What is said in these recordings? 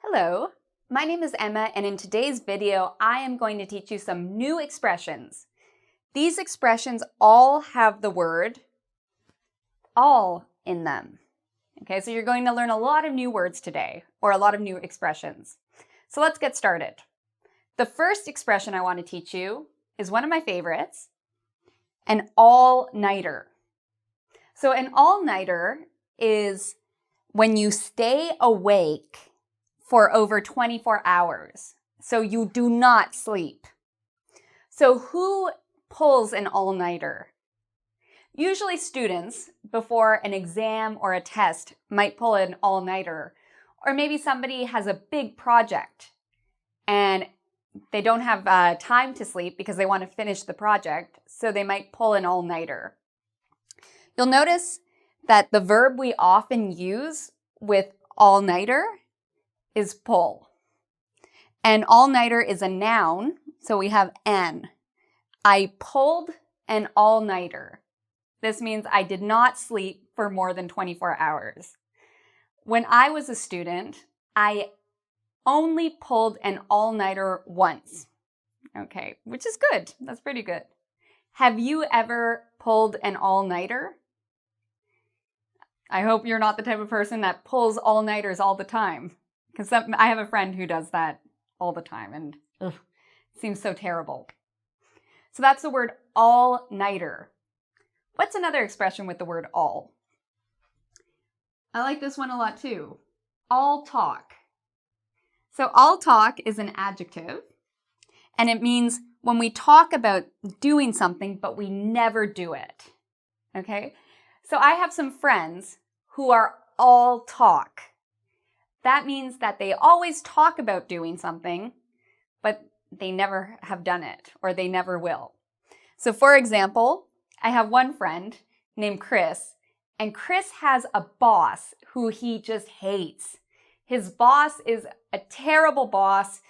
Hello, my name is Emma, and in today's video, I am going to teach you some new expressions. These expressions all have the word all in them. Okay, so you're going to learn a lot of new words today, or a lot of new expressions. So let's get started. The first expression I want to teach you is one of my favorites, an all-nighter. So an all-nighter is when you stay awake for over 24 hours. So you do not sleep. So who pulls an all-nighter? Usually students, before an exam or a test, might pull an all-nighter. Or maybe somebody has a big project and they don't have time to sleep because they want to finish the project, so they might pull an all-nighter. You'll notice that the verb we often use with all-nighter is pull. An all-nighter is a noun, so we have an. I pulled an all-nighter. This means I did not sleep for more than 24 hours. When I was a student, I only pulled an all-nighter once. Okay, which is good. That's pretty good. Have you ever pulled an all-nighter? I hope you're not the type of person that pulls all-nighters all the time. Because I have a friend who does that all the time, and it seems so terrible. So that's the word all-nighter. What's another expression with the word all? I like this one a lot too. All talk. So all talk is an adjective, and it means when we talk about doing something, but we never do it. Okay? So I have some friends who are all talk. That means that they always talk about doing something, but they never have done it, or they never will. So for example, I have one friend named Chris, and Chris has a boss who he just hates. His boss is a terrible boss,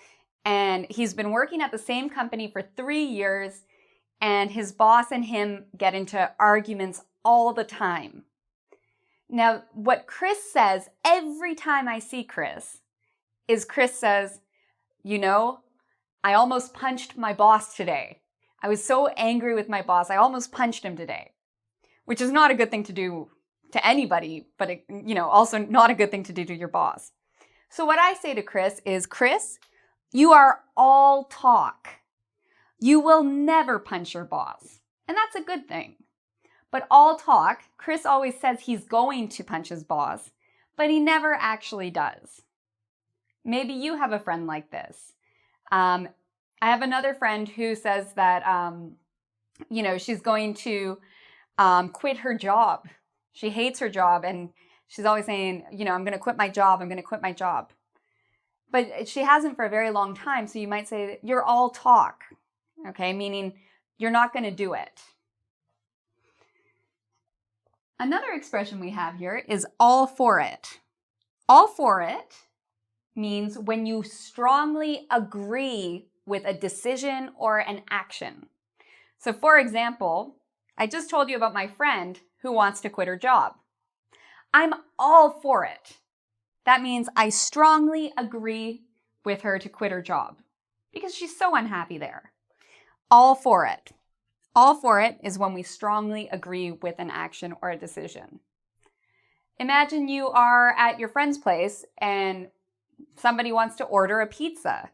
and he's been working at the same company for 3 years, and his boss and him get into arguments all the time. Now, what Chris says every time I see Chris is Chris says, you know, I almost punched my boss today. I was so angry with my boss, I almost punched him today. Which is not a good thing to do to anybody, but also not a good thing to do to your boss. So what I say to Chris is, Chris, you are all talk. You will never punch your boss. And that's a good thing. But all talk, Chris always says he's going to punch his boss, but he never actually does. Maybe you have a friend like this. I have another friend who says that, she's going to quit her job. She hates her job, and she's always saying, I'm going to quit my job, I'm going to quit my job. But she hasn't for a very long time, so you might say, you're all talk, okay? Meaning you're not going to do it. Another expression we have here is all for it. All for it means when you strongly agree with a decision or an action. So for example, I just told you about my friend who wants to quit her job. I'm all for it. That means I strongly agree with her to quit her job because she's so unhappy there. All for it. All for it is when we strongly agree with an action or a decision. Imagine you are at your friend's place and somebody wants to order a pizza.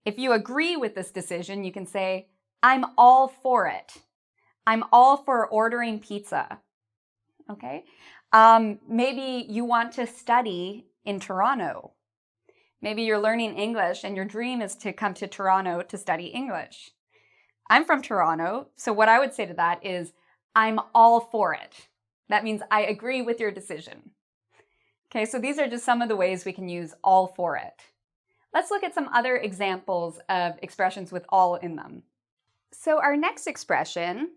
If you agree with this decision, you can say, I'm all for it. I'm all for ordering pizza. Okay? Maybe you want to study in Toronto. Maybe you're learning English and your dream is to come to Toronto to study English. I'm from Toronto, so what I would say to that is, I'm all for it. That means I agree with your decision. Okay, so these are just some of the ways we can use all for it. Let's look at some other examples of expressions with all in them. So our next expression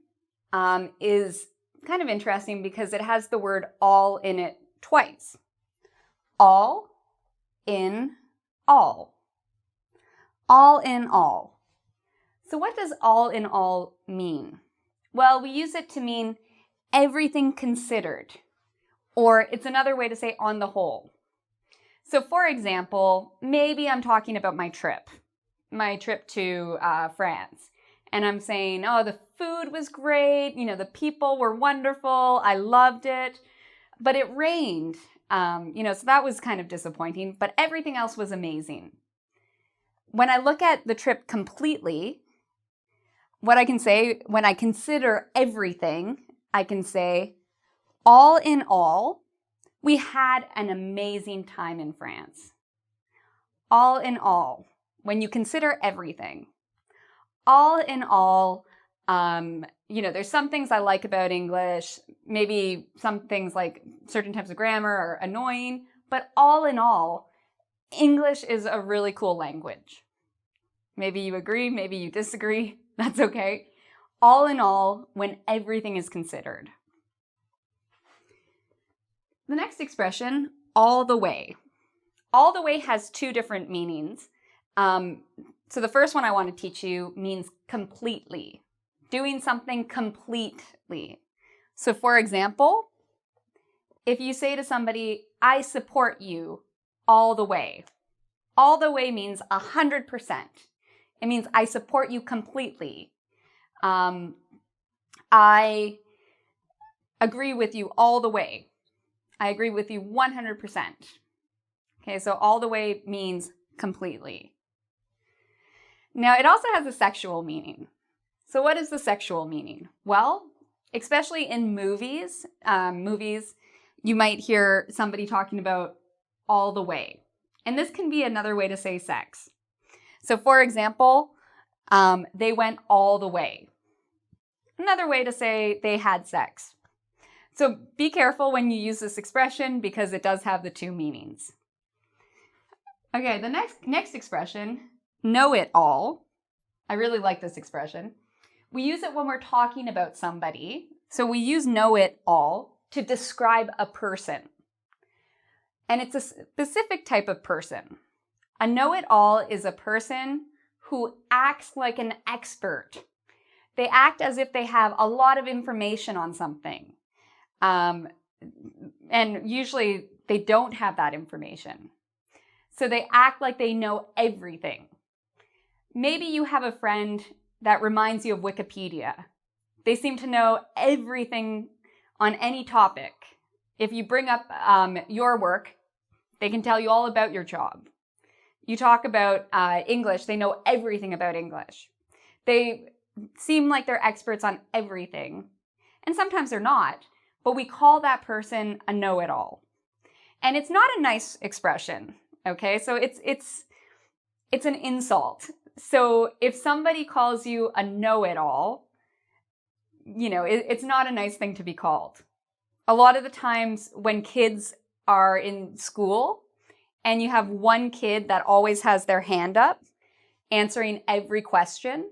is kind of interesting because it has the word all in it twice. All in all. All in all. So what does all in all mean? Well, we use it to mean everything considered, or it's another way to say on the whole. So for example, maybe I'm talking about my trip to France. And I'm saying, oh, the food was great. You know, the people were wonderful. I loved it. But it rained, so that was kind of disappointing. But everything else was amazing. When I look at the trip completely, what I can say, when I consider everything, I can say, all in all, we had an amazing time in France. All in all, when you consider everything. All in all, there's some things I like about English, maybe some things like certain types of grammar are annoying, but all in all, English is a really cool language. Maybe you agree, maybe you disagree, that's okay. All in all, when everything is considered. The next expression, all the way. All the way has two different meanings. So the first one I want to teach you means completely. Doing something completely. So for example, if you say to somebody, I support you all the way. All the way means 100%. It means I support you completely. I agree with you all the way. I agree with you 100%. Okay, so all the way means completely. Now, it also has a sexual meaning. So what is the sexual meaning? Well, especially in movies, you might hear somebody talking about all the way. And this can be another way to say sex. So for example, they went all the way. Another way to say they had sex. So be careful when you use this expression because it does have the two meanings. Okay, the next expression, know it all. I really like this expression. We use it when we're talking about somebody. So we use know it all to describe a person. And it's a specific type of person. A know-it-all is a person who acts like an expert. They act as if they have a lot of information on something. And usually they don't have that information. So they act like they know everything. Maybe you have a friend that reminds you of Wikipedia. They seem to know everything on any topic. If you bring up your work, they can tell you all about your job. You talk about English, they know everything about English. They seem like they're experts on everything. And sometimes they're not, but we call that person a know-it-all. And it's not a nice expression, okay? So it's an insult. So if somebody calls you a know-it-all, it's not a nice thing to be called. A lot of the times when kids are in school and you have one kid that always has their hand up answering every question,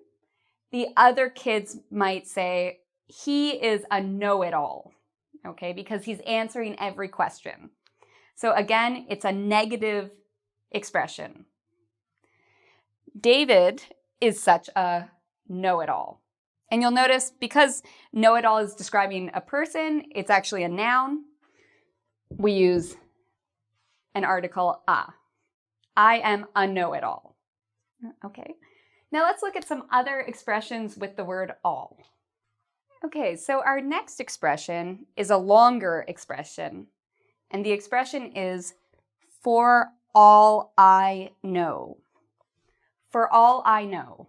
the other kids might say, he is a know-it-all, okay, because he's answering every question. So again, it's a negative expression. David is such a know-it-all. And you'll notice because know-it-all is describing a person, it's actually a noun. We use an article a. I am a know-it-all. Okay. Now let's look at some other expressions with the word all. Okay, so our next expression is a longer expression. And the expression is for all I know. For all I know.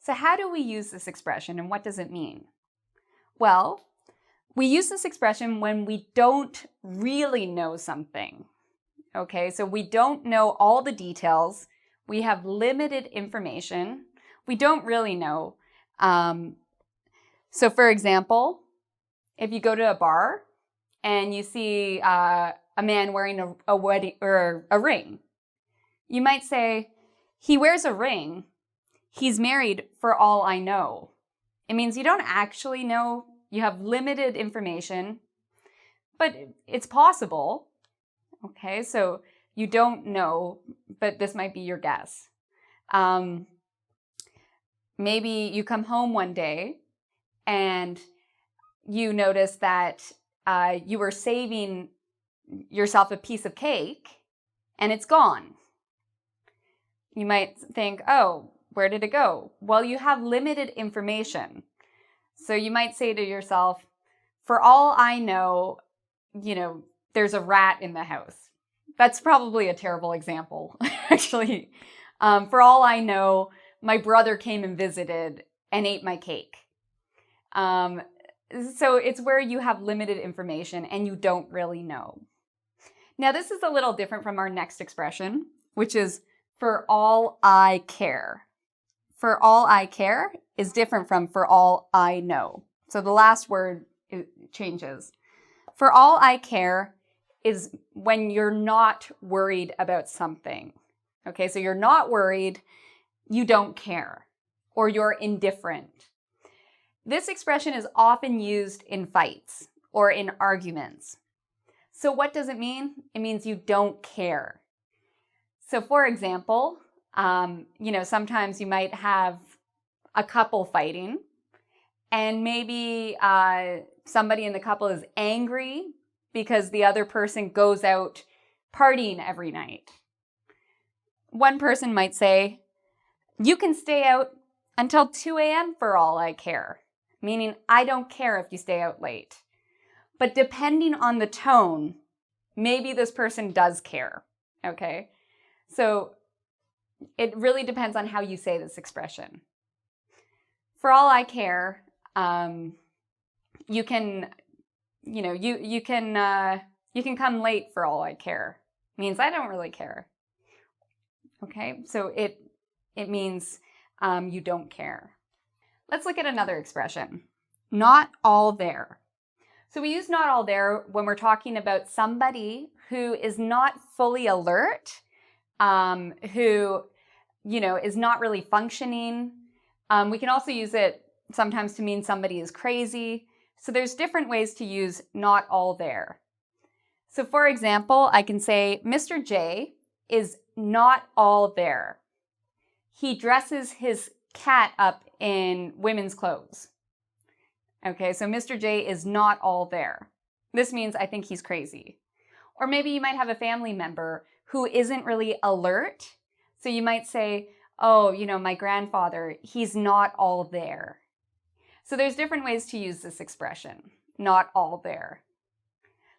So how do we use this expression and what does it mean? Well, we use this expression when we don't really know something. Okay, so we don't know all the details. We have limited information. We don't really know. So for example, if you go to a bar and you see a man wearing a wedding or a ring, you might say, he wears a ring. He's married for all I know. It means you don't actually know. You have limited information, but it's possible. Okay, so you don't know, but this might be your guess. Maybe you come home one day and you notice that you were saving yourself a piece of cake and it's gone. You might think, oh, where did it go? Well, you have limited information. So you might say to yourself, for all I know, there's a rat in the house. That's probably a terrible example, actually. For all I know, my brother came and visited and ate my cake. So it's where you have limited information and you don't really know. Now, this is a little different from our next expression, which is for all I care. For all I care is different from for all I know. So the last word changes. For all I care is when you're not worried about something. Okay, so you're not worried, you don't care, or you're indifferent. This expression is often used in fights or in arguments. So what does it mean? It means you don't care. So for example, sometimes you might have a couple fighting, and maybe somebody in the couple is angry because the other person goes out partying every night. One person might say, you can stay out until 2 a.m. for all I care, meaning I don't care if you stay out late. But depending on the tone, maybe this person does care, okay? So it really depends on how you say this expression. For all I care, you can come late for all I care. Means I don't really care. Okay, so it means you don't care. Let's look at another expression. Not all there. So we use not all there when we're talking about somebody who is not fully alert, who is not really functioning. We can also use it sometimes to mean somebody is crazy. So there's different ways to use not all there. So for example, I can say, Mr. J is not all there. He dresses his cat up in women's clothes. Okay, so Mr. J is not all there. This means I think he's crazy. Or maybe you might have a family member who isn't really alert. So you might say, oh, my grandfather, he's not all there. So there's different ways to use this expression, not all there.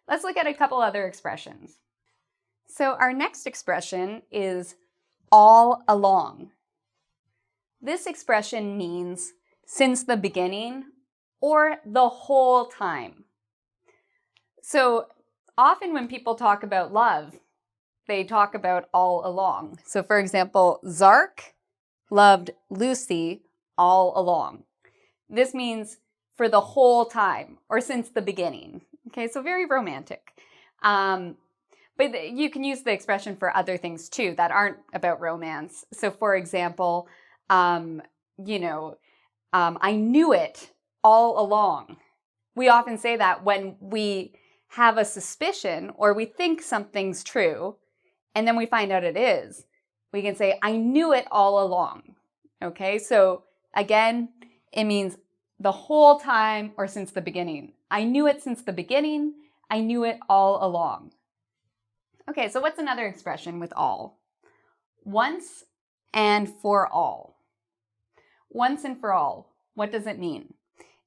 Let's look at a couple other expressions. So our next expression is all along. This expression means since the beginning or the whole time. So often when people talk about love, they talk about all along. So for example, Zark loved Lucy all along. This means for the whole time or since the beginning. Okay, so very romantic. But you can use the expression for other things too that aren't about romance. So for example, I knew it all along. We often say that when we have a suspicion or we think something's true and then we find out it is. We can say, I knew it all along. Okay, so again, it means the whole time or since the beginning. I knew it since the beginning. I knew it all along. Okay, so what's another expression with all? Once and for all. Once and for all. What does it mean?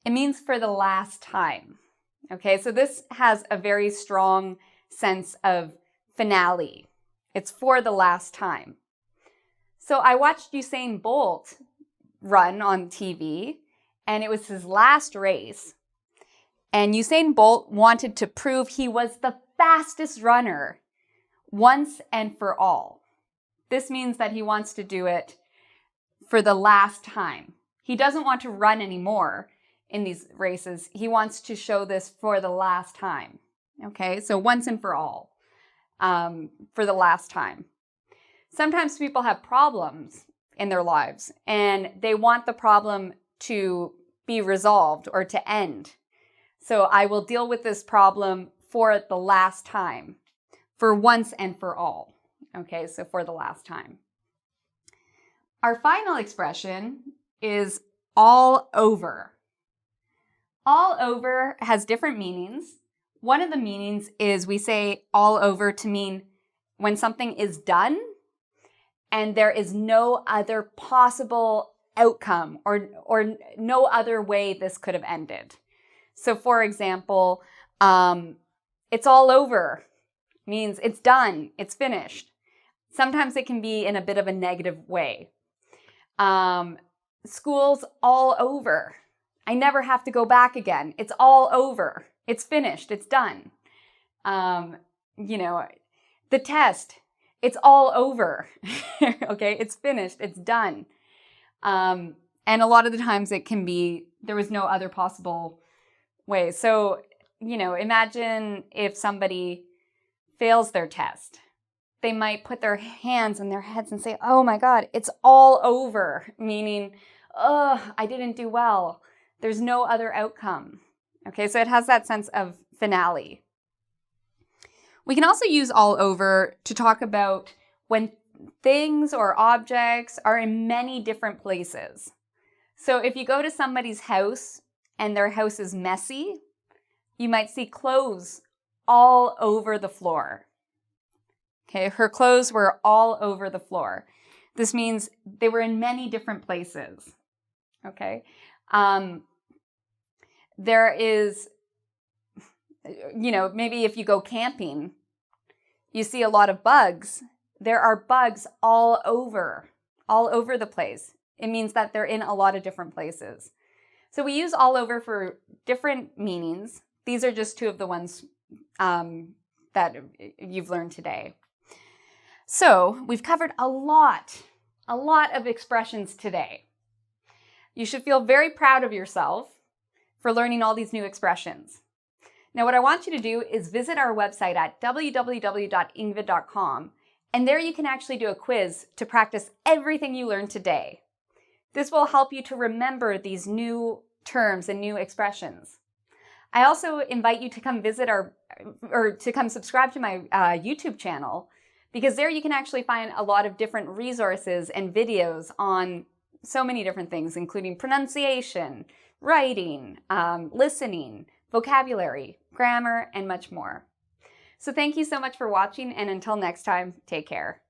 It means for the last time. Okay, so this has a very strong sense of finale. It's for the last time. So I watched Usain Bolt run on TV, and it was his last race. And Usain Bolt wanted to prove he was the fastest runner once and for all. This means that he wants to do it for the last time. He doesn't want to run anymore in these races. He wants to show this for the last time. Okay, so once and for all, for the last time. Sometimes people have problems in their lives and they want the problem to be resolved or to end. So I will deal with this problem for the last time, for once and for all. Okay, so for the last time. Our final expression is all over. All over has different meanings. One of the meanings is we say all over to mean when something is done and there is no other possible outcome or no other way this could have ended. So for example, it's all over means it's done, it's finished. Sometimes it can be in a bit of a negative way. School's all over. I never have to go back again. It's all over. It's finished. It's done. The test, it's all over. Okay, it's finished. It's done. And a lot of the times it can be, there was no other possible way. So, imagine if somebody fails their test. They might put their hands on their heads and say, oh my God, it's all over. Meaning, I didn't do well. There's no other outcome. Okay, so it has that sense of finale. We can also use all over to talk about when things or objects are in many different places. So if you go to somebody's house and their house is messy, you might see clothes all over the floor. Okay, her clothes were all over the floor. This means they were in many different places. Okay. There is, maybe if you go camping, you see a lot of bugs. There are bugs all over the place. It means that they're in a lot of different places. So we use all over for different meanings. These are just two of the ones that you've learned today. So we've covered a lot of expressions today. You should feel very proud of yourself for learning all these new expressions. Now, what I want you to do is visit our website at www.engvid.com, and there you can actually do a quiz to practice everything you learned today. This will help you to remember these new terms and new expressions. I also invite you to come visit to come subscribe to my YouTube channel, because there you can actually find a lot of different resources and videos on so many different things, including pronunciation, writing, listening, vocabulary, grammar, and much more. So thank you so much for watching, and until next time, take care.